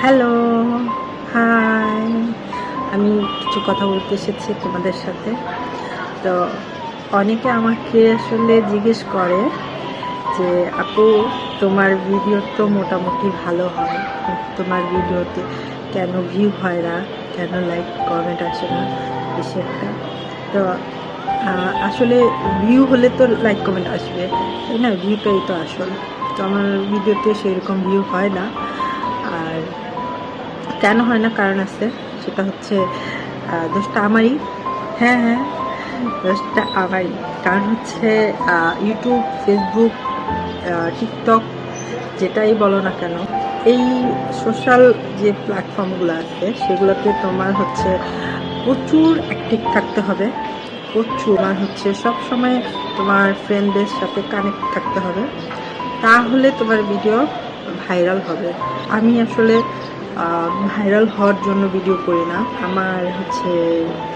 Hello, high. আমি কিছু কথা বলতে এসেছি তোমাদের সাথে। তো অনেকে আমাকে আসলে জিজ্ঞেস করে যে আপু, তোমার ভিডিও তো মোটামুটি ভালো হয়, তোমার ভিডিওতে কেন ভিউ হয় না, কেন লাইক কমেন্ট আসে না বেশি একটা। তো আসলে ভিউ হলে তো লাইক কমেন্ট আসবে, তাই না? ভিউটাই তো আসল। তো আমার ভিডিওতে সেরকম ভিউ হয় না। আর কেন হয় না, কারণ আছে। সেটা হচ্ছে দোষটা আমারই। হ্যাঁ, হ্যাঁ, দোষটা আমারই। কারণ হচ্ছে ইউটিউব, ফেসবুক, টিকটক, যেটাই বলো না কেন, এই সোশ্যাল যে প্ল্যাটফর্মগুলো আছে সেগুলোতে তোমার হচ্ছে প্রচুর অ্যাক্টিভ থাকতে হবে। প্রচুর হচ্ছে সব সময় তোমার ফ্রেন্ডদের সাথে কানেক্ট থাকতে হবে, তাহলে তোমার ভিডিও ভাইরাল হবে। আমি আসলে ভাইরাল হওয়ার জন্য ভিডিও করি না। আমার হচ্ছে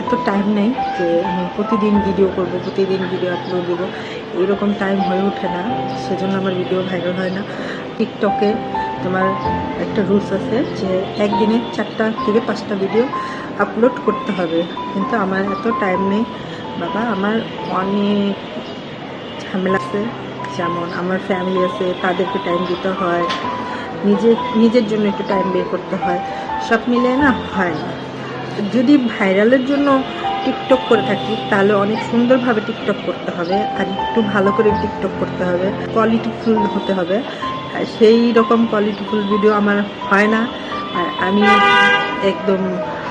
এত টাইম নেই যে আমি প্রতিদিন ভিডিও করব, প্রতিদিন ভিডিও আপলোড দেবো, এইরকম টাইম হয়ে ওঠে না। সেজন্য আমার ভিডিও ভাইরাল হয় না। টিকটকে তোমার একটা রুলস আছে যে একদিনে 4টা থেকে 5টা ভিডিও আপলোড করতে হবে, কিন্তু আমার এত টাইম নেই বাবা। আমার অনেক ঝামেলা আছে, যেমন আমার ফ্যামিলি আছে, তাদেরকে টাইম দিতে হয়, নিজের জন্য একটু টাইম বের করতে হয়, সব মিলিয়ে না হয় না। যদি ভাইরালের জন্য টিকটক করে থাকি তাহলে অনেক সুন্দরভাবে টিকটক করতে হবে, আর একটু ভালো করে টিকটক করতে হবে, কোয়ালিটিফুল হতে হবে। আর সেই রকম কোয়ালিটিফুল ভিডিও আমার হয় না। আর আমি একদম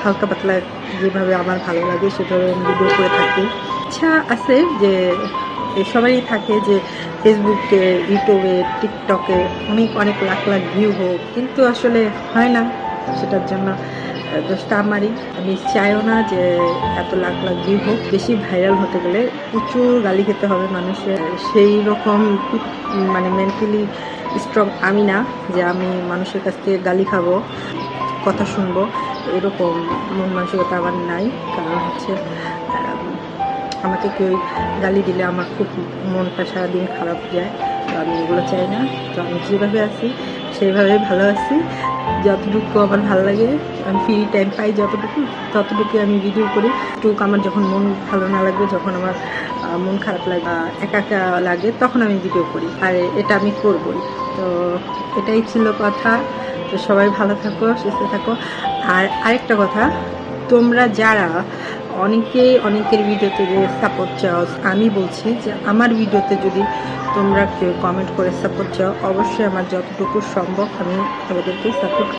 হালকা পাতলা, যেভাবে আমার ভালো লাগে সেভাবে আমি ভিডিও করে থাকি। ইচ্ছা আছে যে সবাই থাকে যে ফেসবুকে, ইউটিউবে, টিকটকে অনেক অনেক লাখ লাখ ভিউ হোক, কিন্তু আসলে হয় না। সেটার জন্য দোষটা আমারই। আমি চাইও না যে এত লাখ লাখ ভিউ হোক। বেশি ভাইরাল হতে গেলে প্রচুর গালি খেতে হবে মানুষের। সেই রকম মানে মেন্টালি স্ট্রং আমি না যে আমি মানুষের কাছ থেকে গালি খাবো, কথা শুনবো, এরকম মন মানসিকতা আমার নাই। কারণ হচ্ছে আমাকে কেউ গালি দিলে আমার খুব মনটা সারাদিন খারাপ যায়। তো আমি এগুলো চাই না। তো আমি যেভাবে আছি সেইভাবে ভালো আছি। যতটুকু আমার ভালো লাগে, আমি ফ্রি টাইম পাই ততটুকু আমি ভিডিও করি। আমার যখন মন ভালো না লাগবে, যখন আমার মন খারাপ লাগে, একা একা লাগে, তখন আমি ভিডিও করি। আর এটা আমি করবই। তো এটাই ছিল কথা। তো সবাই ভালো থাকো, সুস্থ থাকো। আর আরেকটা কথা, তোমরা যারা অনেকের ভিডিওতে যে সাপোর্ট চাও, আমি বলছি যে আমার ভিডিওতে যদি তোমরা কেউ কমেন্ট করে সাপোর্ট চাও, অবশ্যই আমার যতটুকু সম্ভব আমি তোমাদেরকে সাপোর্ট